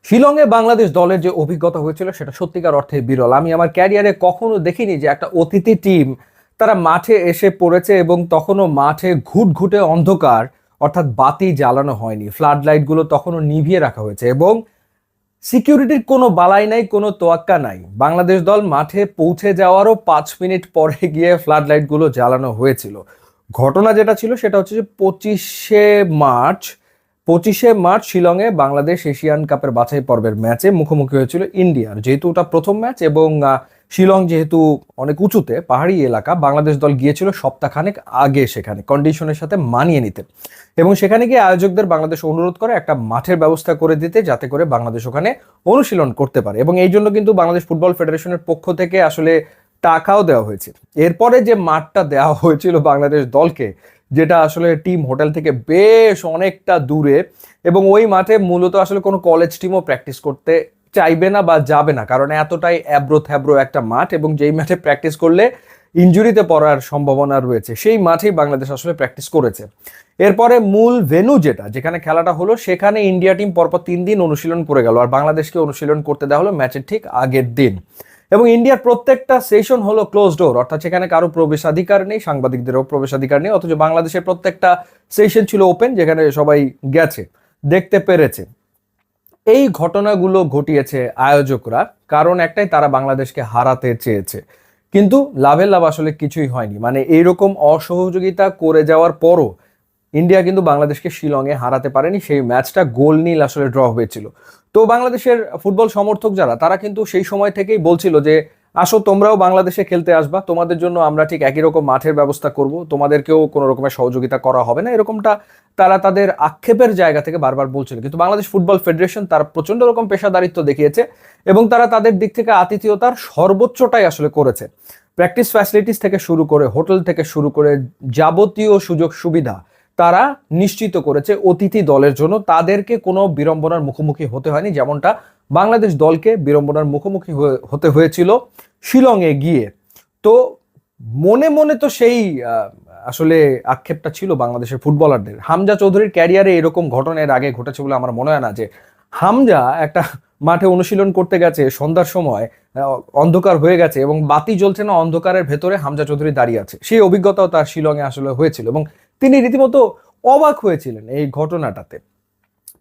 শিলংয়ে বাংলাদেশ দলের যে অভিজ্ঞতা হয়েছিল সেটা সত্যিকার অর্থে বিরল। আমি আমার ক্যারিয়ারে কখনো দেখিনি যে একটা অতিথি টিম তারা মাঠে এসে পড়েছে এবং তখনও মাঠে ঘুটঘুটে অন্ধকার, অর্থাৎ বাতি জ্বালানো হয়নি, ফ্লাড লাইটগুলো তখনও নিভিয়ে রাখা হয়েছে এবং সিকিউরিটির কোনো বালাই নাই, কোনো তোয়াক্কা নাই। বাংলাদেশ দল মাঠে পৌঁছে যাওয়ারও 5 মিনিট পরে গিয়ে ফ্লাড লাইটগুলো জ্বালানো হয়েছিল। ঘটনা যেটা ছিল সেটা হচ্ছে যে 25শে মার্চ শিলংয়ে বাংলাদেশ এশিয়ান কাপের বাছাই পর্বের ম্যাচে মুখোমুখি হয়েছিল ইন্ডিয়ার। যেহেতু ওটা প্রথম ম্যাচ এবং শিলং যেহেতু অনেক উঁচুতে পাহাড়ি এলাকা, বাংলাদেশ দল গিয়েছিল সপ্তাহখানেক আগে সেখানে কন্ডিশনের সাথে মানিয়ে নিতে এবং সেখানে গিয়ে আয়োজকদের বাংলাদেশ অনুরোধ করে একটা মাঠের ব্যবস্থা করে দিতে, যাতে করে বাংলাদেশ ওখানে অনুশীলন করতে পারে। এবং এই জন্য কিন্তু বাংলাদেশ ফুটবল ফেডারেশনের পক্ষ থেকে আসলে টাকাও দেওয়া হয়েছে। এরপরে যে মাঠটা দেওয়া হয়েছিল বাংলাদেশ দলকে, যেটা আসলে টিম হোটেল থেকে বেশ অনেকটা দূরে, এবং ওই মাঠে মূলত আসলে কোনো কলেজ টিমও প্র্যাকটিস করতে চাইবে না বা যাবে না, কারণ এতটাই অ্যাব্রো থ্যাব্রো একটা মাঠ এবং যেই মাঠে প্র্যাকটিস করলে ইনজুরিতে পড়ার সম্ভাবনা রয়েছে, সেই মাঠেই বাংলাদেশ আসলে প্র্যাকটিস করেছে। এরপরে মূল ভেন্যু যেখানে খেলাটা হলো, সেখানে ইন্ডিয়া টিম পরপর 3 দিন অনুশীলন করে গেল, আর বাংলাদেশকে অনুশীলন করতে দেওয়া হলো ম্যাচের ঠিক আগের দিন। এবং ইন্ডিয়ার প্রত্যেকটা সেশন হলো ক্লোজ ডোর, অর্থাৎ সেখানে কারো প্রবেশাধিকার নেই, সাংবাদিকদেরও প্রবেশাধিকার নেই। অথচ বাংলাদেশের প্রত্যেকটা সেশন ছিল ওপেন, যেখানে সবাই গেছে, দেখতে পেরেছে। এই ঘটনাগুলো ঘটিয়েছে আয়োজকরা, কারণ একটাই, তারা বাংলাদেশকে হারাতে চেয়েছে। কিন্তু লাভের লাভ আসলে কিছুই হয়নি। মানে এইরকম অসহযোগিতা করে যাওয়ার পরও ইন্ডিয়া কিন্তু বাংলাদেশকে শিলংয়ে হারাতে পারেনি। সেই ম্যাচটা গোল নীল আসলে ড্র হয়েছিল। তো বাংলাদেশের ফুটবল সমর্থক যারা, তারা কিন্তু সেই সময় থেকেই বলছিল যে আসো, তোমরাও বাংলাদেশে খেলতে আসবা, তোমাদের জন্য আমরা ঠিক একই রকম মাঠের ব্যবস্থা করব, তোমাদেরকেও কোনো রকমের সহযোগিতা করা হবে না, এরকমটা তারা তাদের আক্ষেপের জায়গা থেকে বারবার বলছিল। কিন্তু বাংলাদেশ ফুটবল ফেডারেশন তারা প্রচন্ড রকম পেশাদারিত্ব দেখিয়েছে এবং তারা তাদের দিক থেকে আতিথেয়তার সর্বোচ্চটাই আসলে করেছে। প্র্যাকটিস ফ্যাসিলিটিস থেকে শুরু করে, হোটেল থেকে শুরু করে যাবতীয় সুযোগ সুবিধা তারা নিশ্চিত করেছে অতিথি দলের জন্য। তাদেরকে কোনো বিড়ম্বনার মুখোমুখি হতে হয়নি, যেমনটা বাংলাদেশ দলকে বিড়ম্বনার মুখোমুখি হতে হয়েছিল শিলংয়ে গিয়ে। তো মনে মনে তো সেই আসলে আক্ষেপটা ছিল বাংলাদেশের ফুটবলারদের। হামজা চৌধুরীর ক্যারিয়ারে এরকম ঘটনা এর আগে ঘটেছে বলে আমার মনে হয় না, যে হামজা একটা মাঠে অনুশীলন করতে গেছে সন্ধ্যার সময়, অন্ধকার হয়ে গেছে এবং বাতি জ্বলছে না, অন্ধকারের ভেতরে হামজা চৌধুরী দাঁড়িয়ে আছে। সেই অভিজ্ঞতাও তার শিলংয়ে আসলে হয়েছিল এবং তিনি রীতিমতো অবাক হয়েছিলেন এই ঘটনাটাতে।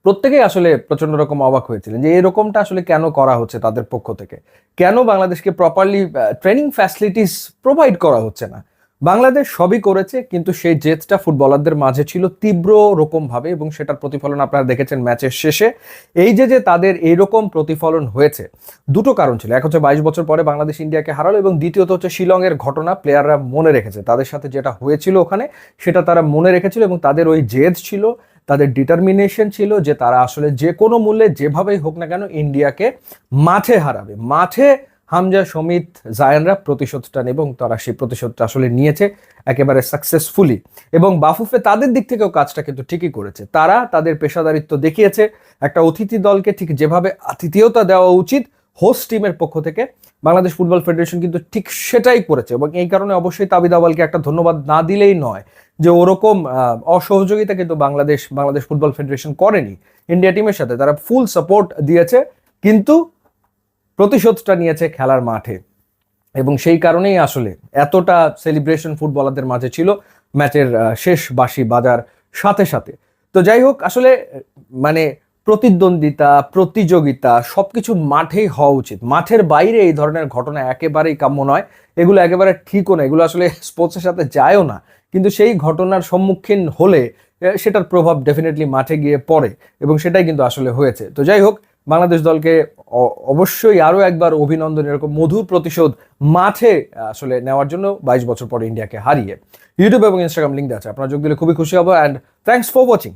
প্রত্যেকেই আসলে প্রচন্ড রকম অবাক হয়েছিলেন যে এরকমটা আসলে কেন করা হচ্ছে তাদের পক্ষ থেকে, কেন বাংলাদেশকে প্রপারলি ট্রেনিং ফ্যাসিলিটিস প্রোভাইড করা হচ্ছে না। বাংলাদেশ সবই করেছে, কিন্তু সেই জেদটা ফুটবলারদের মাঝে ছিল তীব্র রকম ভাবে, এবং সেটার প্রতিফলন আপনারা দেখেছেন ম্যাচের শেষে। এই যে তাদের এইরকম প্রতিফলন হয়েছে, দুটো কারণ ছিল। এক হচ্ছে 22 বছর পরে বাংলাদেশ ইন্ডিয়াকে হারালো, এবং দ্বিতীয়ত হচ্ছে শিলংয়ের ঘটনা প্লেয়াররা মনে রেখেছে, তাদের সাথে যেটা হয়েছিল ওখানে সেটা তারা মনে রেখেছিল, এবং তাদের ওই জেদ ছিল, তাদের ডিটারমিনেশন ছিল যে তারা আসলে যে কোনো মূল্যে যেভাবেই হোক না কেন ইন্ডিয়াকে মাঠে হারাবে। মাঠে হামজা, সমিত, জায়ানরা প্রতিশোধটা নেবে, এবং তারা সেই প্রতিশোধটা আসলে নিয়েছে একেবারে সাকসেসফুলি। এবং বাফুফে তাদের দিক থেকেও কাজটা কিন্তু ঠিকই করেছে। তারা তাদের পেশাদারিত্ব দেখিয়েছে। একটা অতিথি দলকে ঠিক যেভাবে আতিথেয়তা দেওয়া উচিত হোস্ট টিমের পক্ষ থেকে, বাংলাদেশ ফুটবল ফেডারেশন কিন্তু ঠিক সেটাই করেছে। এবং এই কারণে অবশ্যই তাবিদ আওয়ালকে একটা ধন্যবাদ না দিলেই নয়, যে ওরকম অসহযোগিতা কিন্তু বাংলাদেশ ফুটবল ফেডারেশন করেনি ইন্ডিয়া টিমের সাথে। তারা ফুল সাপোর্ট দিয়েছে, কিন্তু প্রতিশোধটা নিয়েছে খেলার মাঠে। এবং সেই কারণেই আসলে এতটা সেলিব্রেশন ফুটবলারদের মাঝে ছিল ম্যাচের শেষ বাঁশি বাজার সাথে সাথে। তো যাই হোক, আসলে মানে প্রতিদ্বন্দ্বিতা, প্রতিযোগিতা সবকিছু মাঠেই হওয়া উচিত। মাঠের বাইরে এই ধরনের ঘটনা একেবারেই কাম্য নয়, এগুলো একেবারে ঠিকও না, এগুলো আসলে স্পোর্টসের সাথে যায়ও না। কিন্তু সেই ঘটনার সম্মুখীন হলে সেটার প্রভাব ডেফিনেটলি মাঠে গিয়ে পড়ে, এবং সেটাই কিন্তু আসলে হয়েছে। তো যাই হোক, বাংলাদেশ দলকে অবশ্যই আরো একবার অভিনন্দন, এরকম মধুর প্রতিশোধ মাঠে আসলে নেওয়ার জন্য 22 বছর পরে ইন্ডিয়াকে হারিয়ে। ইউটিউব এবং ইনস্টাগ্রাম লিঙ্ক আছে, আপনারা যোগ দিলে খুবই খুশি হবো। And thanks for watching.